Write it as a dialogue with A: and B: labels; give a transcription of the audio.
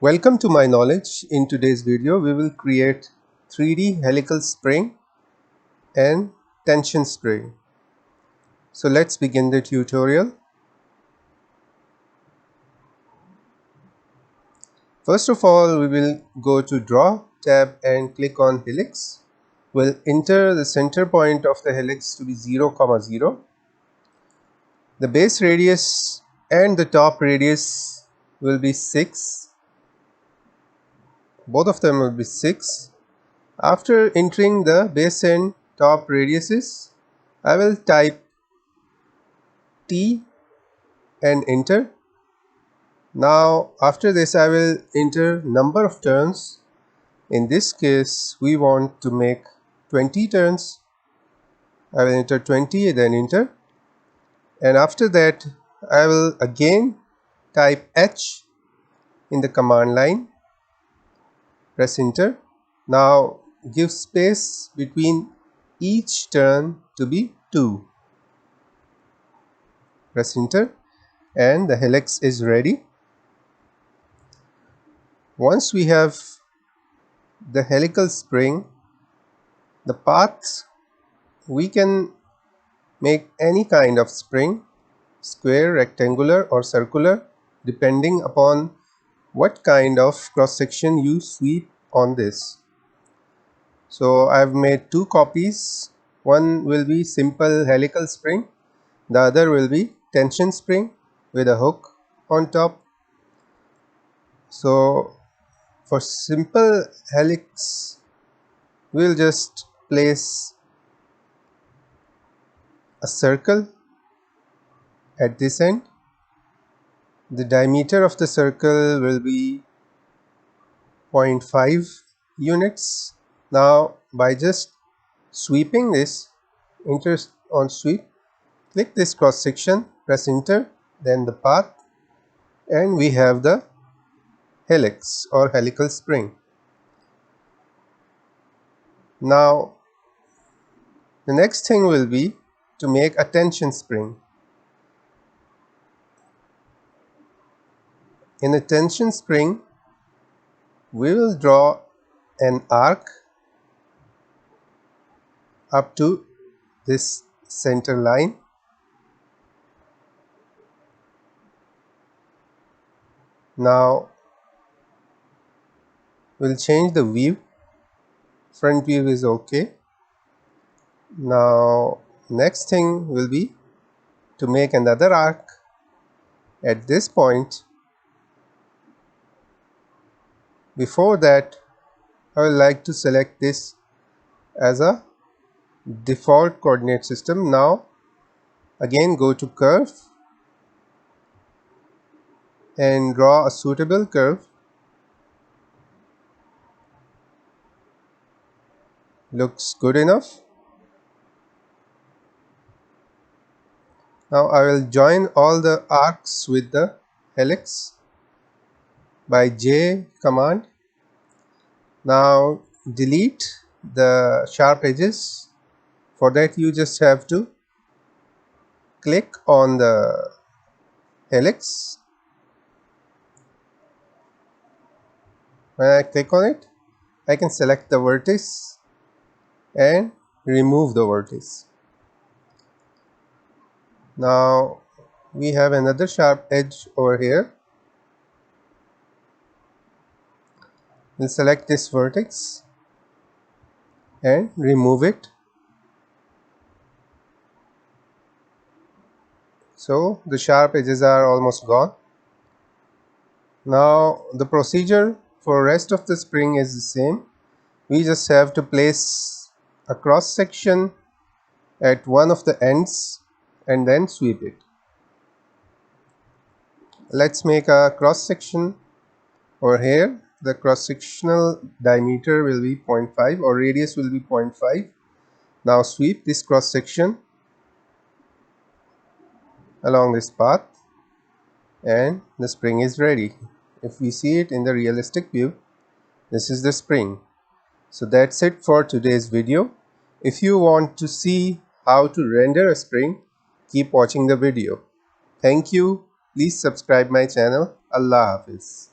A: Welcome to my knowledge. In today's video, we will create 3D helical spring and tension spring. So let's begin the tutorial. First of all, we will go to Draw tab and click on Helix. We'll enter the center point of the helix to be 0, 0. The base radius and the top radius will be 6. Both of them will be 6. After entering the base and top radiuses, I will type T and enter. Now after this I will enter number of turns. In this case we want to make 20 turns. I will enter 20, then enter, and after that I will again type H in the command line, press enter. Now give space between each turn to be 2, press enter, and the helix is ready. Once we have the helical spring, the path, we can make any kind of spring, square, rectangular or circular, depending upon what kind of cross section you sweep on this. So I've made 2 copies. One will be simple helical spring, the other will be tension spring with a hook on top. So for simple helix, we'll just place a circle at this end. The diameter of the circle will be 0.5 units. Now by just sweeping this, enter on sweep, click this cross section, press enter, then the path, and we have the helix or helical spring. Now the next thing will be to make a tension spring. In a tension spring, we will draw an arc up to this center line. Now we'll change the view. Front view is okay. Now next thing will be to make another arc at this point. Before that, I would like to select this as a default coordinate system. Now again go to curve and draw a suitable curve. Looks good enough. Now I will join all the arcs with the helix by J command. Now delete the sharp edges. For that you just have to click on the helix. When I click on it, I can select the vertex and remove the vertex. Now we have another sharp edge over here. We'll select this vertex and remove it. So the sharp edges are almost gone. Now the procedure for rest of the spring is the same. We just have to place a cross section at one of the ends and then sweep it. Let's make a cross section over here. The cross sectional diameter will be 0.5 or radius will be 0.5. Now sweep this cross section along this path and the spring is ready. If we see it in the realistic view, this is the spring. So that's it for today's video. If you want to see how to render a spring, keep watching the video. Thank you. Please subscribe my channel. Allah Hafiz.